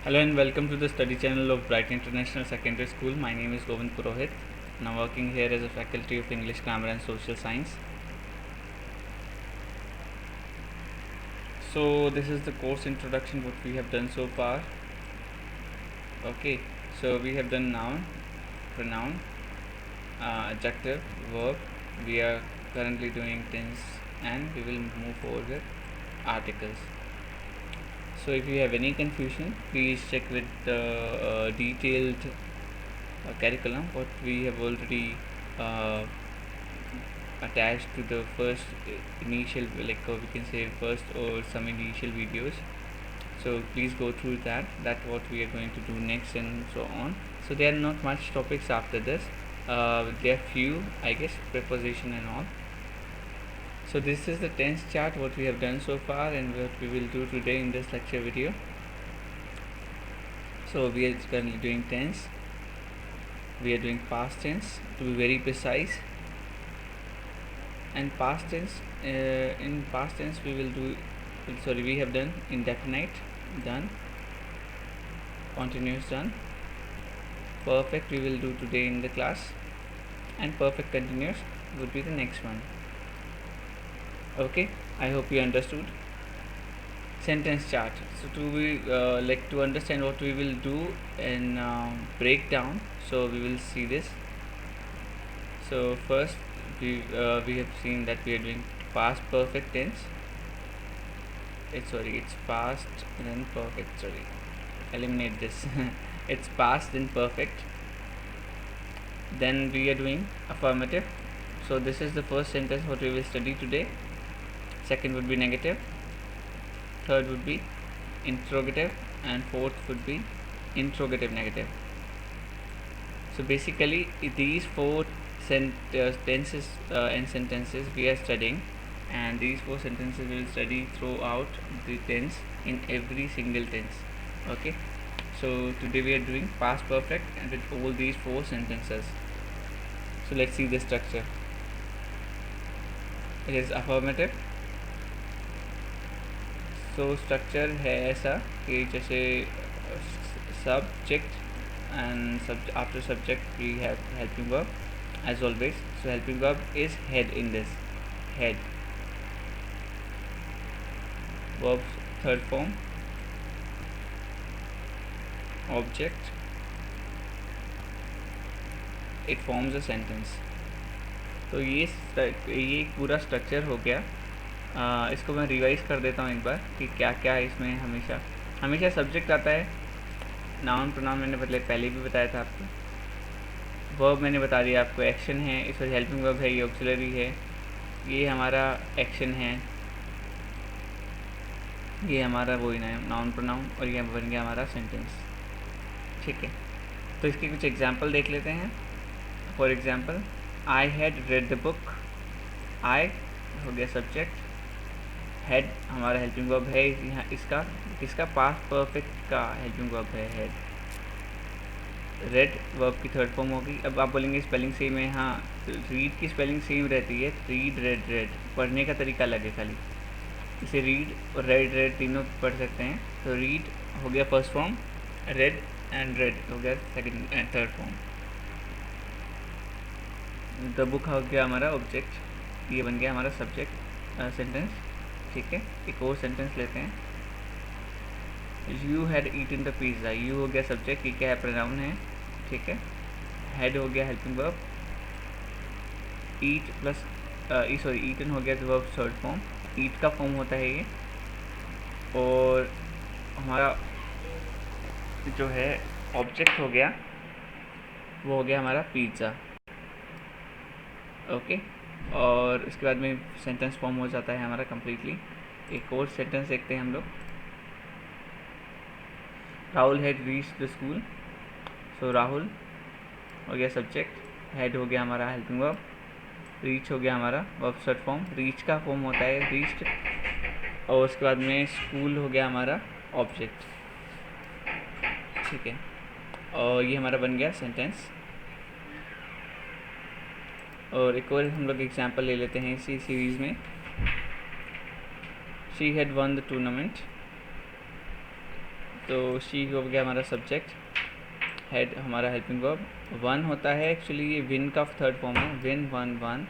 Hello and welcome to the study channel of Bright International Secondary School. My name is Govind Purohit and I'm working here as a faculty of English, Grammar and Social Science. So this is the course introduction what we have done so far. Okay, so we have done noun, pronoun, adjective, verb. We are currently doing tense and we will move forward with articles. So if you have any confusion, please check with the detailed curriculum what we have already uh, attached to the first initial, like we can say first or some initial videos. So please go through that what we are going to do next and so on. So there are not much topics after this. There are few, I guess, preposition and all. So this is the tense chart what we have done so far and what we will do today in this lecture video. So we are currently doing tense, we are doing past tense to be very precise, and past tense, in past tense we will do, we have done indefinite, done, continuous, done, perfect we will do today in the class, and perfect continuous would be the next one. Okay, I hope you understood. Sentence chart. So to understand what we will do in breakdown, so we will see this. So first we have seen that we are doing past perfect tense. It's past then perfect. Sorry, eliminate this. It's past then perfect. Then we are doing affirmative. So this is the first sentence what we will study today. Second would be negative, third would be interrogative, and fourth would be interrogative negative. So basically these four tenses and sentences we are studying, and these four sentences we will study throughout the tense in every single tense. Okay, so today we are doing past perfect and with all these four sentences. So let's see the structure. It is affirmative. So structure है ऐसा कि जैसे subject and after subject we have helping verb as always. So helping verb is head in this, head. Verbs third form, object, it forms a sentence. तो ये पूरा structure हो गया. इसको मैं रिवाइज कर देता हूँ एक बार कि क्या क्या है इसमें. हमेशा सब्जेक्ट आता है, नाउन प्रोनाउन मैंने पहले भी बताया था आपको, वर्ब मैंने बता दिया आपको, एक्शन है, इस वजह हेल्पिंग वर्ब है, ये ऑक्सिलरी है, ये हमारा एक्शन है, ये हमारा वही नाउन प्रोनाउन, और ये बन गया हमारा सेंटेंस. ठीक है, तो इसके कुछ एग्जांपल देख लेते हैं. For example, I had read the book. I हो गया सब्जेक्ट, हेड हमारा हेल्पिंग वर्ब है, यहाँ इसका पास्ट परफेक्ट का हेल्पिंग वर्ब है हेड. रेड वर्ब की थर्ड फॉर्म होगी. अब आप बोलेंगे स्पेलिंग सेम है. हाँ, रीड की स्पेलिंग सेम रहती है, रीड रेड रेड, पढ़ने का तरीका अलग है खाली. इसे रीड और रेड तीनों पढ़ सकते हैं. तो रीड हो गया first form, red and red हो गया second and third form. The book हो गया हमारा ऑब्जेक्ट, ये बन गया हमारा सब्जेक्ट सेंटेंस. ठीक है, एक और सेंटेंस लेते हैं. You had eaten the pizza. You हो गया सब्जेक्ट, ये क्या है, प्रोनाउन है. ठीक है, हैड हो गया हेल्पिंग वर्ब, ईट प्लस ईटन हो गया वर्ब थर्ड फॉर्म, ईट का फॉर्म होता है ये. और हमारा जो है ऑब्जेक्ट हो गया, वो हो गया हमारा पिज़्ज़ा. ओके, और इसके बाद में सेंटेंस फॉर्म हो जाता है हमारा कम्प्लीटली. एक और सेंटेंस देखते हैं हम लोग. Rahul had reach the school. So Rahul हो गया सब्जेक्ट, हेड हो गया हमारा हेल्पिंग वर्ब, रीच हो गया हमारा वर्ब थर्ड फॉर्म, रीच का फॉर्म होता है रीच्ड, और उसके बाद में स्कूल हो गया हमारा ऑब्जेक्ट. ठीक है, और ये हमारा बन गया सेंटेंस. और एक और हम लोग एग्जाम्पल ले लेते हैं इसी सीरीज़ में. She had one the tournament. तो शी हो गया हमारा सब्जेक्ट, हेड हमारा हेल्पिंग वर्ब। वन होता है एक्चुअली ये विन का थर्ड फॉर्म है, विन वन वन,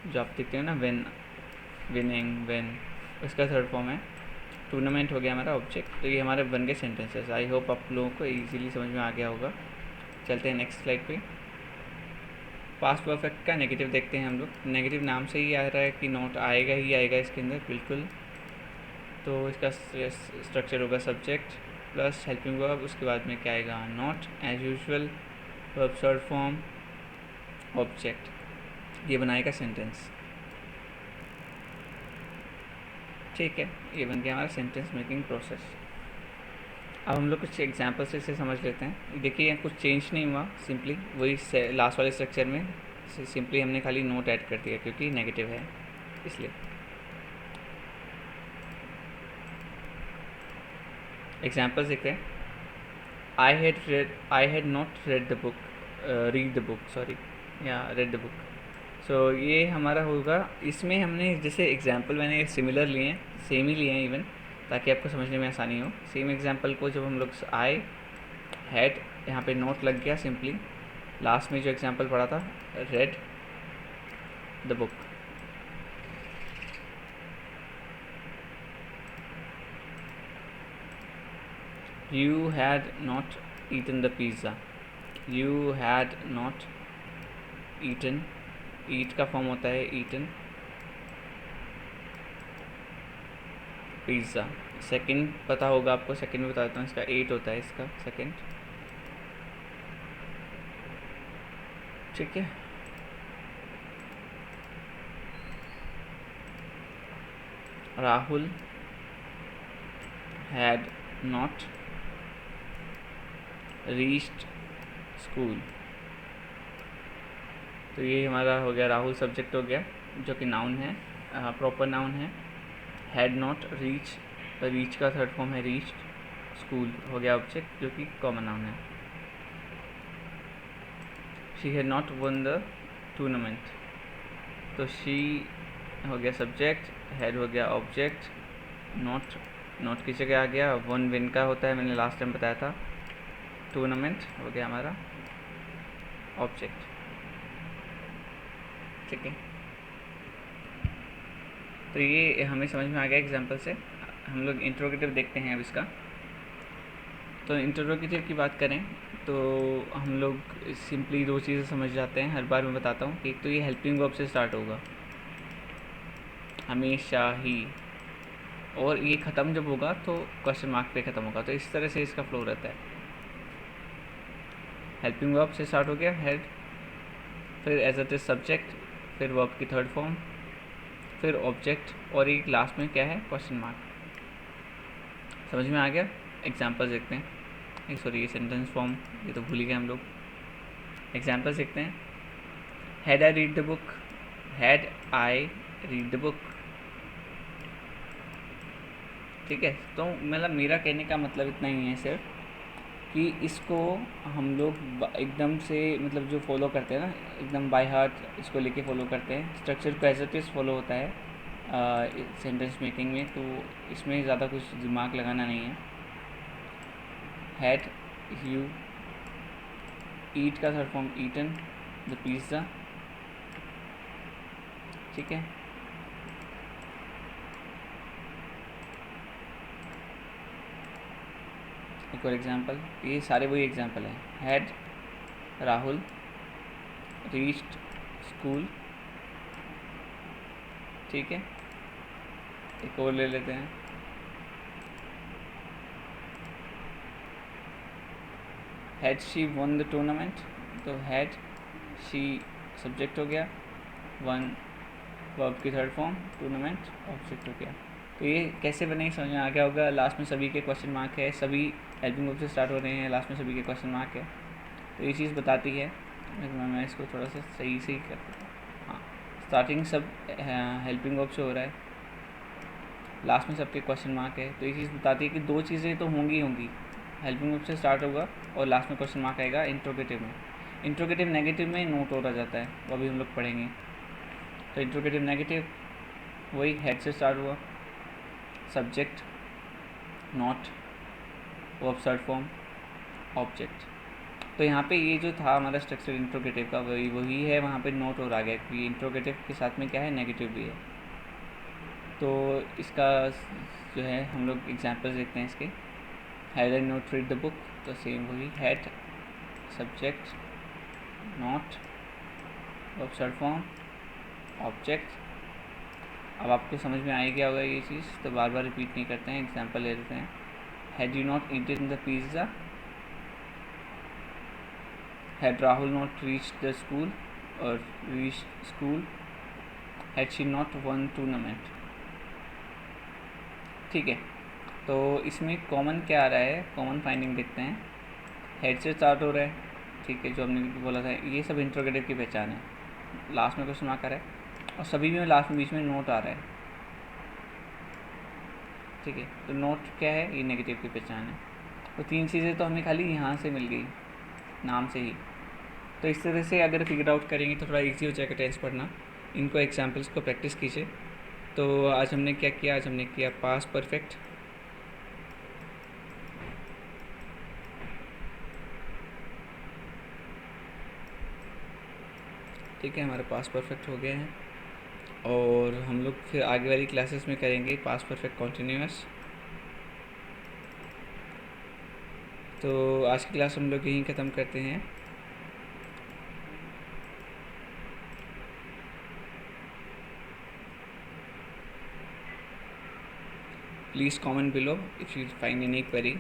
जो आप देखते हैं ना विन, विनिंग विन, उसका थर्ड फॉर्म है। टूर्नामेंट हो गया हमारा ऑब्जेक्ट। तो ये हमारे बन गए सेंटेंसेस। आई होप आप लोगों को इजीली समझ में आ गया होगा। चलते हैं नेक्स्ट स्लाइड पे। पास्ट परफेक्ट का नेगेटिव देखते हैं हम लोग। नेगेटिव नाम से ही आ रहा है कि नोट आएगा ही आएगा इसके अंदर, बिल्कुल। तो इसका स्ट्रक्चर होगा सब्जेक्ट प्लस हेल्पिंग वर्ब, उसके बाद में क्या आएगा, not as usual, verb short form, object. ये बनाएगा सेंटेंस, ठीक है। ये बन गया हमारा सेंटेंस मेकिंग प्रोसेस। अब हम लोग कुछ एग्जाम्पल से इसे समझ लेते हैं। देखिए यहाँ कुछ चेंज नहीं हुआ, सिंपली वही लास्ट वाले स्ट्रक्चर में सिंपली हमने खाली नोट ऐड कर दिया क्योंकि नेगेटिव है इसलिए। एग्जाम्पल्स देखते हैं। I had not red the book, read the book, sorry, या रेड द बुक। सो ये हमारा होगा। इसमें हमने जैसे एग्जाम्पल मैंने सिमिलर लिए हैं, सेम ही लिए हैं इवन, ताकि आपको समझने में आसानी हो। सेम एग्जाम्पल को जब हम लोग आई हैड, यहाँ पे नोट लग गया सिंपली। लास्ट में जो एग्जाम्पल पढ़ा था, red the book. You had not eaten the pizza. You had not eaten. Eat का फॉर्म होता है eaten. पिज़्ज़ा। सेकंड पता होगा आपको, सेकंड बता देता हूँ, इसका 8 होता है इसका सेकंड, ठीक है। Rahul had not reached school. तो ये हमारा हो गया, राहुल सब्जेक्ट हो गया जो कि नाउन है, प्रॉपर नाउन है। हैड नॉट रीच, रीच का थर्ड फॉर्म है रीच्ड। स्कूल हो गया ऑब्जेक्ट जो कि कॉमन नाउन है। She had not one the tournament, तो शी हो गया सब्जेक्ट, हेड हो गया ऑब्जेक्ट, नॉट, नॉट की जगह आ गया, वन विन का होता है, मैंने लास्ट टाइम बताया था। टूर्नामेंट हो गया हमारा ऑब्जेक्ट, ठीक है। तो ये हमें समझ में आ गया एग्जांपल से। हम लोग इंट्रोगेटिव देखते हैं अब इसका। तो इंट्रोगेटिव की बात करें तो हम लोग सिंपली दो चीज़ें समझ जाते हैं, हर बार मैं बताता हूँ। एक तो ये हेल्पिंग वर्ब से स्टार्ट होगा हमेशा ही, और ये ख़त्म जब होगा तो क्वेश्चन मार्क पे ख़त्म होगा। तो इस तरह से इसका फ्लो रहता है। हेल्पिंग वर्ब से स्टार्ट हो गया हेड, फिर एज इट इज सब्जेक्ट, फिर वर्ब की थर्ड फॉर्म, फिर ऑब्जेक्ट, और एक लास्ट में क्या है, क्वेश्चन मार्क। समझ में आ गया। एग्जाम्पल देखते हैं, सॉरी ये सेंटेंस फॉर्म ये तो भूल ही गए हम लोग। एग्जाम्पल्स देखते हैं। Had I read the book, had I read the book, ठीक है। तो मतलब मेरा कहने का मतलब इतना ही है सिर्फ कि इसको हम लोग एकदम से मतलब जो फॉलो करते हैं ना, एकदम बाय हार्ट इसको लेके फॉलो करते हैं। स्ट्रक्चर को एज इट इज फॉलो होता है सेंटेंस मेकिंग में, तो इसमें ज़्यादा कुछ दिमाग लगाना नहीं है। हैड यू, ईट का third form eaten the pizza, ठीक है। एक और एग्जांपल, ये सारे वही एग्जांपल हैं। हैड राहुल रीच्ड स्कूल, ठीक है। एक और ले लेते हैं। Had she one the tournament, तो हैड शी सब्जेक्ट हो गया, वन वर्ब की थर्ड फॉर्म, टूर्नामेंट ऑब्जेक्ट हो गया। तो ये कैसे बने समझ में आ गया होगा। लास्ट में सभी के क्वेश्चन मार्क है, सभी हेल्पिंग वर्ब से स्टार्ट हो रहे हैं, लास्ट में सभी के क्वेश्चन मार्क है। तो ये चीज़ बताती है। मैं इसको थोड़ा सा सही से ही कर देता हूँ। हाँ, स्टार्टिंग सब हेल्पिंग वर्ब से हो रहा है, लास्ट में सबके क्वेश्चन मार्क है। तो ये चीज़ बताती है कि दो चीज़ें तो होंगी होंगी, हेल्पिंग वर्ब से स्टार्ट होगा और लास्ट में क्वेश्चन मार्क आएगा इंट्रोगेटिव में। इंट्रोगेटिव नेगेटिव में नोट हो जाता है, वो अभी हम लोग पढ़ेंगे। तो इंट्रोगेटिव नेगेटिव वही हेड से स्टार्ट हुआ, subject not, verb short form, object. तो यहाँ पे ये जो था हमारा स्ट्रक्चर इंट्रोगेटिव का वही है, वहाँ पे नोट और आ गया कि इंट्रोगेटिव के साथ में क्या है, नेगेटिव भी है। तो इसका जो है हम लोग एग्जांपल्स देखते हैं इसके। Had I not read the book, तो सेम वही, had subject not verb short form object. अब आपको समझ में आ गया होगा ये चीज़, तो बार बार रिपीट नहीं करते हैं, एग्जांपल ले लेते हैं। Had you not eaten the pizza, had Rahul not reach the school और reach school, had she not won tournament. ठीक है, तो इसमें कॉमन क्या आ रहा है, कॉमन फाइंडिंग देखते हैं। हेड से स्टार्ट हो रहा है, ठीक है, जो हमने बोला था, ये सब इंट्रोगेटिव की पहचान है। लास्ट में क्वेश्चन मार्क आ रहा है और सभी में लास्ट में बीच में नोट आ रहा है। ठीक है, तो नोट क्या है, ये नेगेटिव की पहचान है। तो तीन चीज़ें तो हमें खाली यहाँ से मिल गई, नाम से ही। तो इस तरह से अगर फिगर आउट करेंगे तो थोड़ा ईजी हो जाएगा टेंस पढ़ना। इनको एग्जाम्पल्स को प्रैक्टिस कीजिए। तो आज हमने क्या किया, आज हमने किया पास्ट परफेक्ट, ठीक है, हमारे पास्ट परफेक्ट हो गए हैं। और हम लोग फिर आगे वाली क्लासेस में करेंगे पास्ट परफेक्ट कॉन्टिन्यूअस। तो आज की क्लास हम लोग यहीं ख़त्म करते हैं। Please comment below if you find any query.